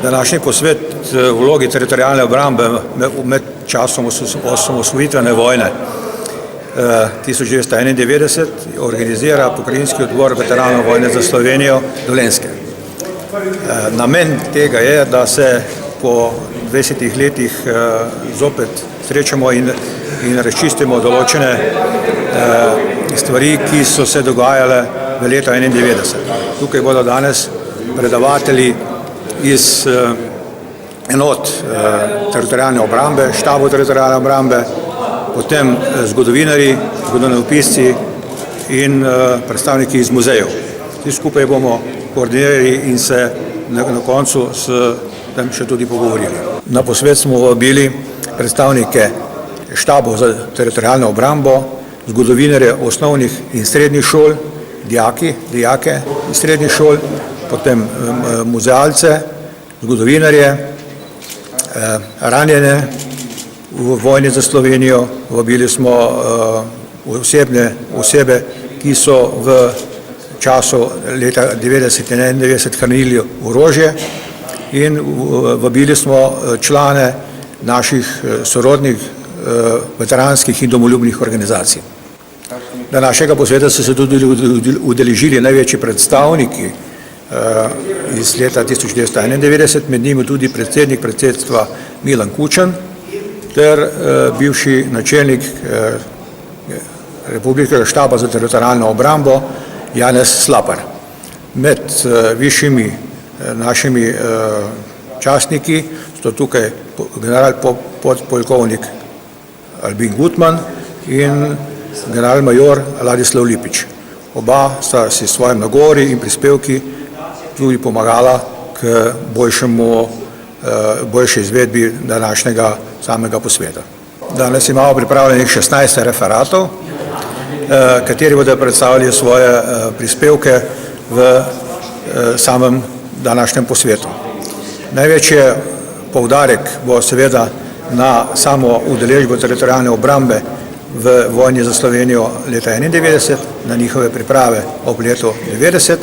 Današnji posvet vlogi teritorijalne obrambe med časom osamosvojitvene vojne 1991 organizira pokrajinski odbor veteranov vojne za Slovenijo Dolenjske. Namen tega je, da se po 20 letih zopet srečamo in razčistimo določene stvari, ki so se dogajale v letu 1991. Tukaj bodo danes predavatelji iz enot teritorijalne obrambe, štabov teritorijalne obrambe, potem zgodovinarji, zgodovinopisci in predstavniki iz muzejev. Vsi skupaj bomo koordinirali in se na koncu s tem še tudi pogovorili. Na posvet smo vabili predstavnike štabov za teritorijalno obrambo, zgodovinarje osnovnih in srednjih šol, dijake iz srednjih šol, potem muzealce, zgodovinarje, ranjene v vojni za Slovenijo. Vabili smo osebe, ki so v času leta 1990 in 1991 hranili orožje, in vabili smo člane naših sorodnih veteranskih in domoljubnih organizacij. Na našega posveta so se tudi udeležili največji predstavniki iz leta 1991, med njimi tudi predsednik predsedstva Milan Kučan ter bivši načelnik Republiškega štaba za teritorijalno obrambo Janez Slapar. Med višjimi našimi častniki so tukaj general podpolkovnik Albin Gutman in general major Ladislav Lipič. Oba sta si svojim nagovori in prispevki tudi pomagala k boljši izvedbi današnjega samega posveta. Danes imamo pripravljenih 16 referatov, kateri bodo predstavili svoje prispevke v samem današnjem posvetu. Največji poudarek bo seveda na samo udeležbo teritorijalne obrambe v vojni za Slovenijo leta 1991, na njihove priprave ob letu 1990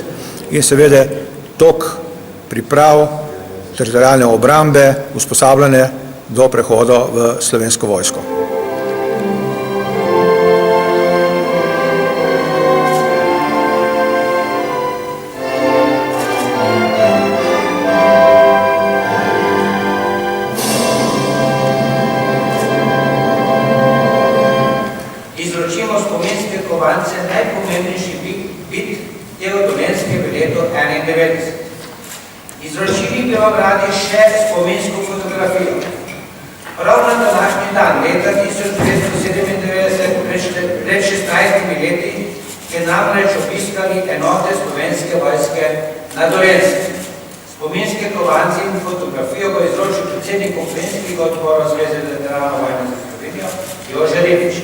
in seveda tok priprav teritorijalne obrambe, usposabljanje do prehoda v Slovensko vojsko. Izročimo spominske kovance najpomembnejših bitk tega Dolenjske v letu 1991. Izročili bi vam radi še spominsko fotografijo. Prav na današnji dan, leta 1997, pred 16 leti, je namreč obiskali enote Slovenske vojske na Dolenjskem. Spominske kovance in fotografijo bo izročil predsednik pokrajinskega odbora Zveze veteranov vojne za Slovenijo Jože Ribič.